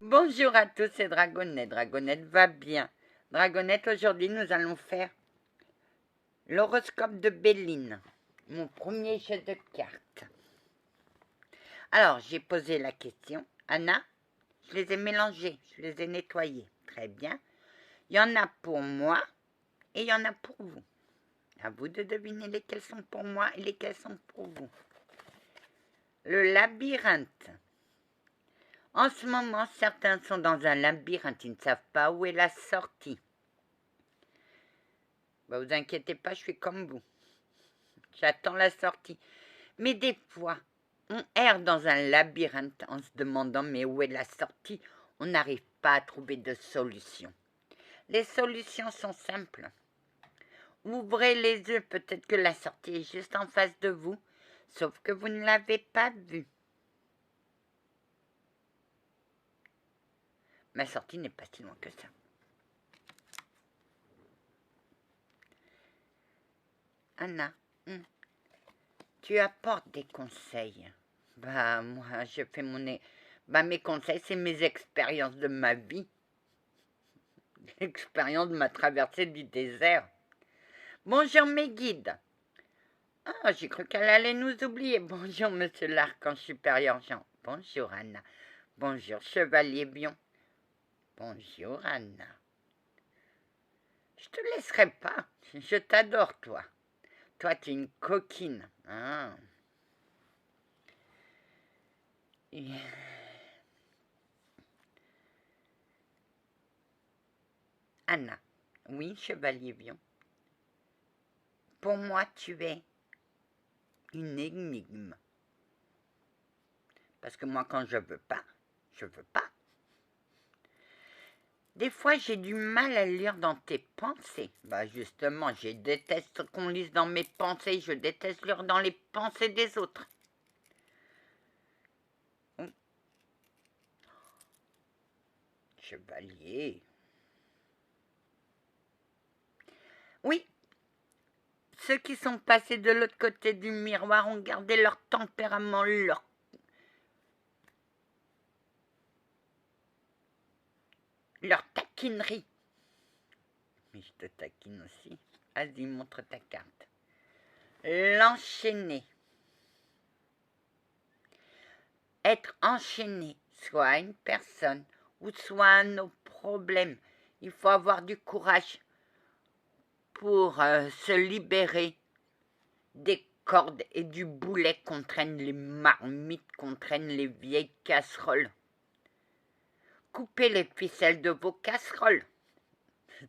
Bonjour à tous, c'est Dragonette. Dragonette va bien. Dragonette, aujourd'hui, nous allons faire l'horoscope de Béline, mon premier jeu de cartes. Alors, j'ai posé la question. Anna, je les ai mélangés, je les ai nettoyés. Très bien. Il y en a pour moi et il y en a pour vous. À vous de deviner lesquels sont pour moi et lesquels sont pour vous. Le labyrinthe. En ce moment, certains sont dans un labyrinthe, ils ne savent pas où est la sortie. Bah, vous inquiétez pas, je suis comme vous. J'attends la sortie. Mais des fois, on erre dans un labyrinthe en se demandant mais où est la sortie? On n'arrive pas à trouver de solution. Les solutions sont simples. Ouvrez les yeux, peut-être que la sortie est juste en face de vous, sauf que vous ne l'avez pas vue. Ma sortie n'est pas si loin que ça. Anna, tu apportes des conseils. Bah, moi, je fais mes conseils, c'est mes expériences de ma vie. L'expérience de ma traversée du désert. Bonjour mes guides. Ah, j'ai cru qu'elle allait nous oublier. Bonjour monsieur l'archange supérieur Jean. Bonjour Anna. Bonjour chevalier Bion. Bonjour Anna. Je te laisserai pas. Je t'adore toi. Toi tu es une coquine. Ah. Anna. Oui, chevalier Bion. Pour moi, tu es une énigme. Parce que moi, quand je veux pas, je veux pas. Des fois, j'ai du mal à lire dans tes pensées. Bah justement, je déteste qu'on lise dans mes pensées. Je déteste lire dans les pensées des autres. Chevalier. Oui, ceux qui sont passés de l'autre côté du miroir ont gardé leur tempérament, leur taquinerie. Mais je te taquine aussi. Vas-y, montre ta carte. L'enchaîner. Être enchaîné, soit à une personne ou soit à nos problèmes. Il faut avoir du courage pour se libérer des cordes et du boulet qu'on traîne les marmites, qu'on traîne les vieilles casseroles. Coupez les ficelles de vos casseroles.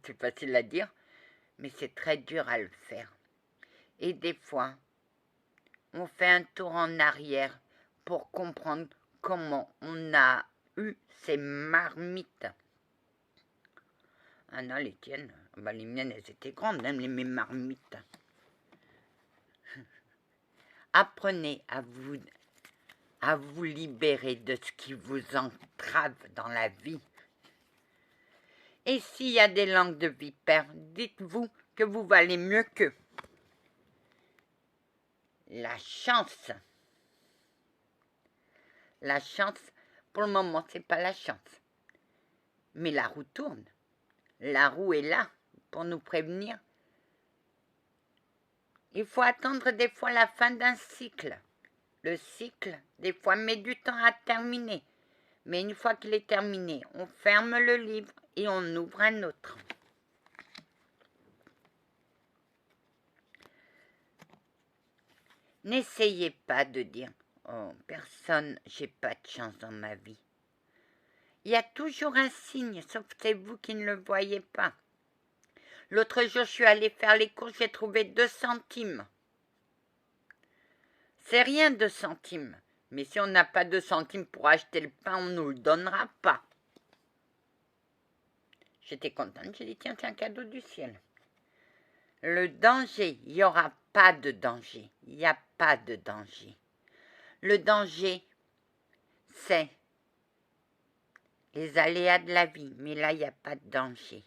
C'est facile à dire, mais c'est très dur à le faire. Et des fois, on fait un tour en arrière pour comprendre comment on a eu ces marmites. Ah non, les tiennes, bah les miennes, elles étaient grandes, même mes marmites. Apprenez à vous libérer de ce qui vous entrave dans la vie. Et s'il y a des langues de vipère, dites-vous que vous valez mieux qu'eux. La chance. La chance, pour le moment, c'est pas la chance. Mais la roue tourne. La roue est là pour nous prévenir. Il faut attendre des fois la fin d'un cycle. Le cycle, des fois, met du temps à terminer. Mais une fois qu'il est terminé, on ferme le livre et on ouvre un autre. N'essayez pas de dire « Oh, personne, j'ai pas de chance dans ma vie ». Il y a toujours un signe, sauf que c'est vous qui ne le voyez pas. L'autre jour, je suis allée faire les courses, j'ai trouvé 2 centimes. C'est rien 2 centimes. Mais si on n'a pas 2 centimes pour acheter le pain, on ne nous le donnera pas. J'étais contente, j'ai dit tiens, c'est un cadeau du ciel. Le danger, il n'y aura pas de danger. Il n'y a pas de danger. Le danger, c'est les aléas de la vie. Mais là, il n'y a pas de danger.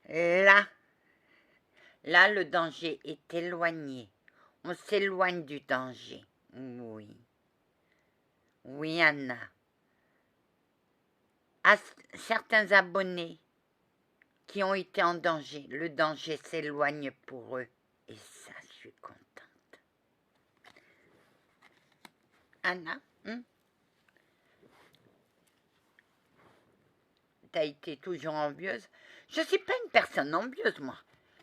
Là, le danger est éloigné. On s'éloigne du danger. Oui. Oui, Anna. à certains abonnés qui ont été en danger. Le danger s'éloigne pour eux. Et ça, je suis contente. Anna, t'as été toujours envieuse. Je ne suis pas une personne envieuse, moi.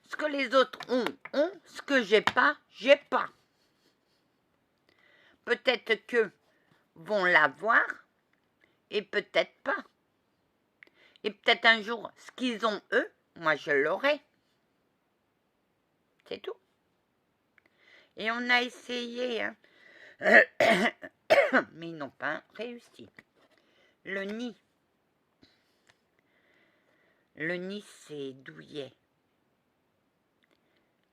Ce que les autres ont. Ce que j'ai pas, j'ai pas. Peut-être que vont l'avoir et peut-être pas. Et peut-être un jour, ce qu'ils ont eux, moi je l'aurai. C'est tout. Et on a essayé, hein. Mais ils n'ont pas réussi. Le nid, c'est douillet.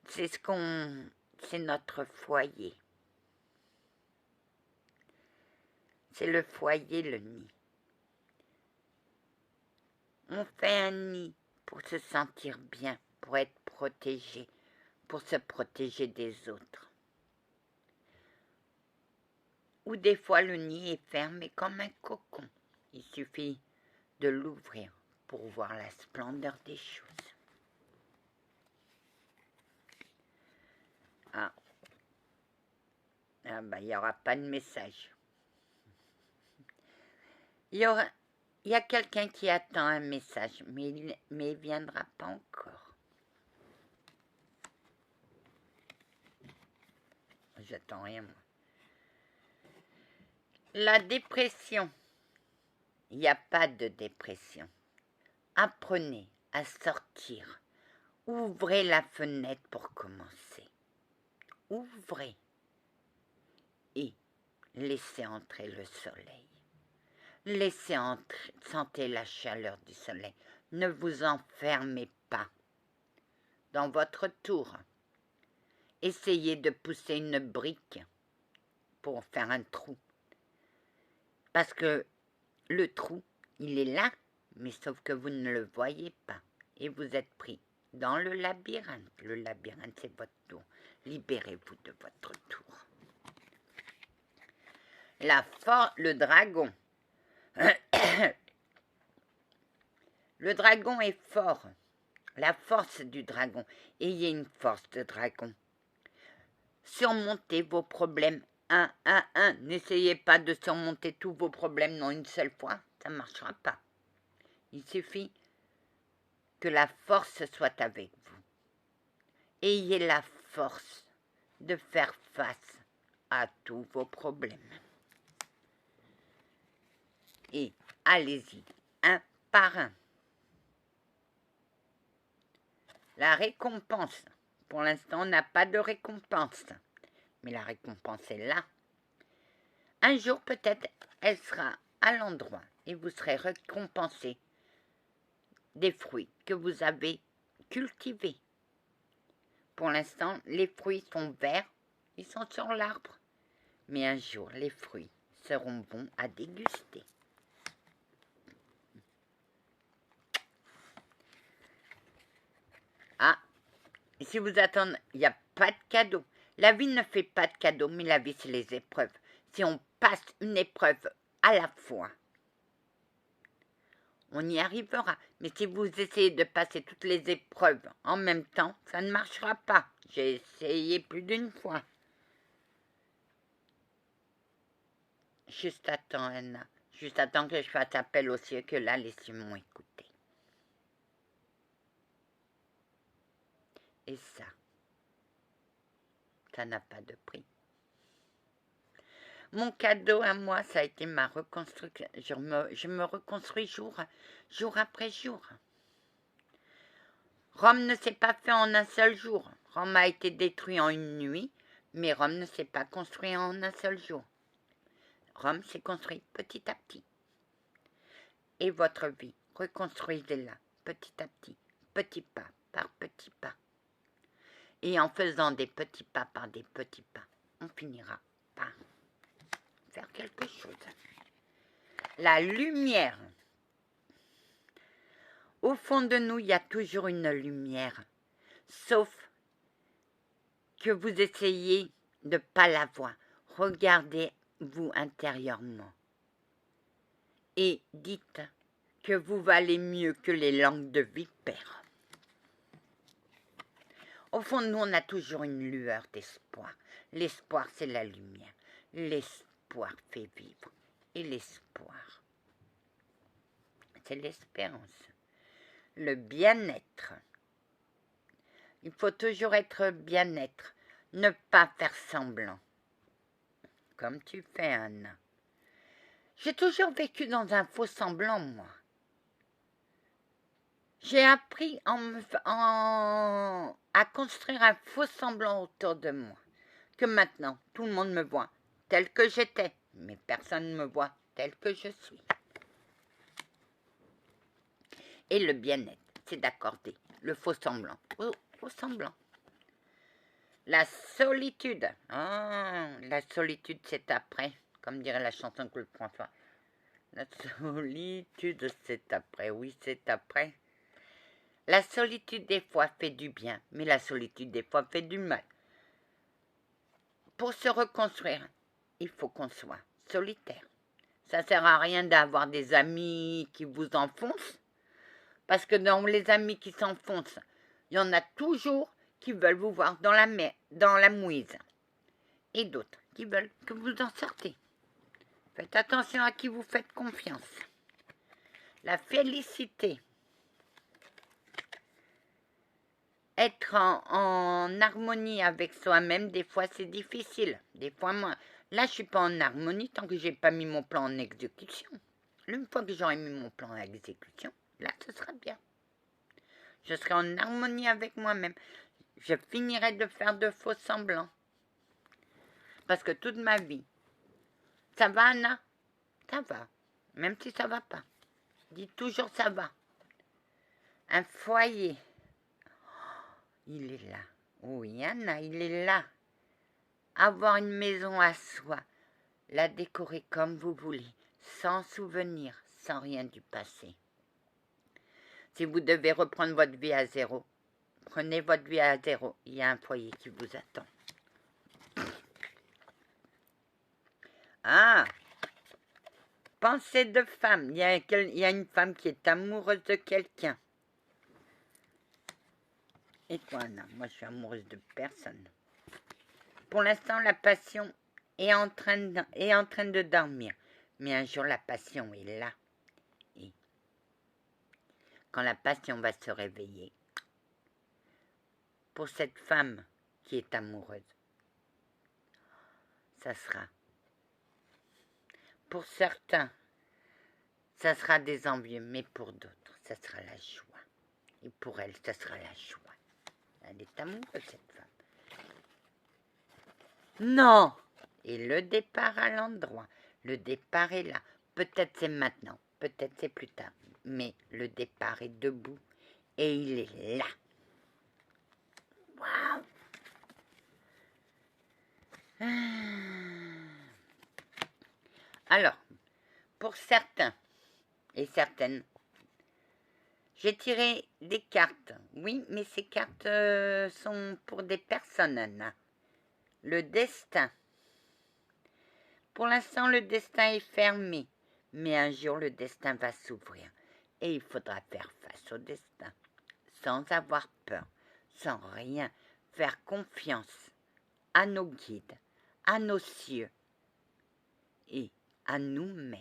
C'est notre foyer. C'est le foyer, le nid. On fait un nid pour se sentir bien, pour être protégé, pour se protéger des autres. Ou des fois le nid est fermé comme un cocon. Il suffit de l'ouvrir pour voir la splendeur des choses. Ah ben, il n'y aura pas de message. Il y a quelqu'un qui attend un message, mais il ne viendra pas encore. J'attends rien, moi. La dépression. Il n'y a pas de dépression. Apprenez à sortir. Ouvrez la fenêtre pour commencer. Ouvrez. Et laissez entrer le soleil. Laissez sentir la chaleur du soleil. Ne vous enfermez pas dans votre tour. Essayez de pousser une brique pour faire un trou. Parce que le trou, il est là, mais sauf que vous ne le voyez pas. Et vous êtes pris dans le labyrinthe. Le labyrinthe, c'est votre tour. Libérez-vous de votre tour. Le dragon. Le dragon est fort. La force du dragon. Ayez une force de dragon. Surmontez vos problèmes un à un. N'essayez pas de surmonter tous vos problèmes en une seule fois. Ça ne marchera pas. Il suffit que la force soit avec vous. Ayez la force de faire face à tous vos problèmes. Et allez-y, un par un. La récompense. Pour l'instant, on n'a pas de récompense. Mais la récompense est là. Un jour, peut-être, elle sera à l'endroit et vous serez récompensé des fruits que vous avez cultivés. Pour l'instant, les fruits sont verts, ils sont sur l'arbre. Mais un jour, les fruits seront bons à déguster. Ah, et si vous attendez, il n'y a pas de cadeau. La vie ne fait pas de cadeau, mais la vie, c'est les épreuves. Si on passe une épreuve à la fois, on y arrivera. Mais si vous essayez de passer toutes les épreuves en même temps, ça ne marchera pas. J'ai essayé plus d'une fois. Juste attends, Anna. Juste attends que je fasse appel au ciel, que là, les cieux m'ont écouté. Et ça n'a pas de prix. Mon cadeau à moi, ça a été ma reconstruction. Je me reconstruis jour après jour. Rome ne s'est pas fait en un seul jour. Rome a été détruit en une nuit, mais Rome ne s'est pas construit en un seul jour. Rome s'est construit petit à petit. Et votre vie, reconstruisez-la petit à petit, petit pas par petit pas. Et en faisant des petits pas par des petits pas, on finira par faire quelque chose. La lumière. Au fond de nous, il y a toujours une lumière. Sauf que vous essayez de ne pas la voir. Regardez-vous intérieurement. Et dites que vous valez mieux que les langues de vipère. Au fond de nous, on a toujours une lueur d'espoir. L'espoir, c'est la lumière. L'espoir fait vivre. Et l'espoir, c'est l'espérance. Le bien-être. Il faut toujours être bien-être. Ne pas faire semblant. Comme tu fais, Anna. J'ai toujours vécu dans un faux semblant, moi. J'ai appris à construire un faux semblant autour de moi. Que maintenant, tout le monde me voit tel que j'étais, mais personne ne me voit tel que je suis. Et le bien-être, c'est d'accorder le faux semblant. Faux semblant. La solitude. La solitude, c'est après. Comme dirait la chanson que le François. La solitude, c'est après. Oui, c'est après. La solitude, des fois, fait du bien. Mais la solitude, des fois, fait du mal. Pour se reconstruire, il faut qu'on soit solitaire. Ça ne sert à rien d'avoir des amis qui vous enfoncent. Parce que dans les amis qui s'enfoncent, il y en a toujours qui veulent vous voir dans la mouise. Et d'autres qui veulent que vous en sortez. Faites attention à qui vous faites confiance. La félicité. Être en harmonie avec soi-même, des fois c'est difficile. Des fois, moi, là, je ne suis pas en harmonie tant que je n'ai pas mis mon plan en exécution. Une fois que j'aurai mis mon plan en exécution, là, ce sera bien. Je serai en harmonie avec moi-même. Je finirai de faire de faux semblants. Parce que toute ma vie, ça va, Anna? Ça va. Même si ça va pas. Dis toujours ça va. Un foyer. Il est là. Oui, Anna, il est là. Avoir une maison à soi. La décorer comme vous voulez. Sans souvenir, sans rien du passé. Si vous devez reprendre votre vie à zéro, prenez votre vie à zéro. Il y a un foyer qui vous attend. Ah! Pensée de femme. Il y a une femme qui est amoureuse de quelqu'un. Et toi, Anna? Moi, je suis amoureuse de personne. Pour l'instant, la passion est en train de dormir. Mais un jour, la passion est là. Et quand la passion va se réveiller, pour cette femme qui est amoureuse, ça sera, pour certains, ça sera des envieux, mais pour d'autres, ça sera la joie. Et pour elle, ça sera la joie. Elle est amoureuse, cette femme. Non! Et le départ à l'endroit. Le départ est là. Peut-être c'est maintenant, peut-être c'est plus tard. Mais le départ est debout et il est là. Waouh! Alors, pour certains et certaines, j'ai tiré des cartes. Oui, mais ces cartes sont pour des personnes, Anna. Le destin. Pour l'instant, le destin est fermé. Mais un jour, le destin va s'ouvrir. Et il faudra faire face au destin. Sans avoir peur. Sans rien. Faire confiance à nos guides, à nos cieux et à nous-mêmes.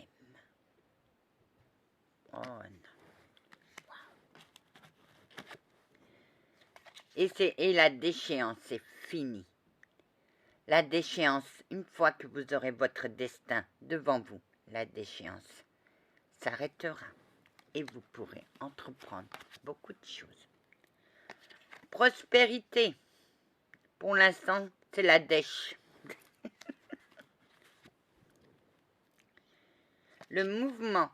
Oh non. Et la déchéance, c'est fini. La déchéance, une fois que vous aurez votre destin devant vous, la déchéance s'arrêtera et vous pourrez entreprendre beaucoup de choses. Prospérité, pour l'instant, c'est la dèche. Le mouvement,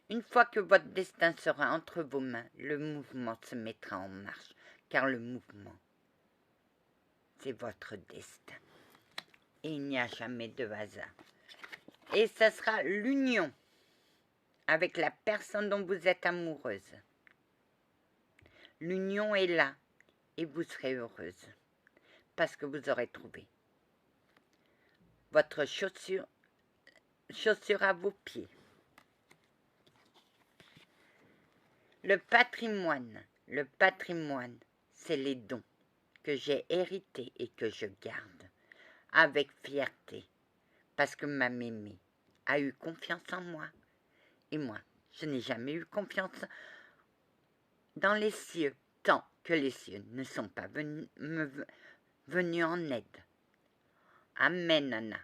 une fois que votre destin sera entre vos mains, le mouvement se mettra en marche, car le mouvement, c'est votre destin. Et il n'y a jamais de hasard. Et ça sera l'union avec la personne dont vous êtes amoureuse. L'union est là et vous serez heureuse parce que vous aurez trouvé votre chaussure à vos pieds. Le patrimoine, c'est les dons que j'ai hérités et que je garde avec fierté, parce que ma mémé a eu confiance en moi. Et moi, je n'ai jamais eu confiance dans les cieux, tant que les cieux ne sont pas venus en aide. Amen, Anna.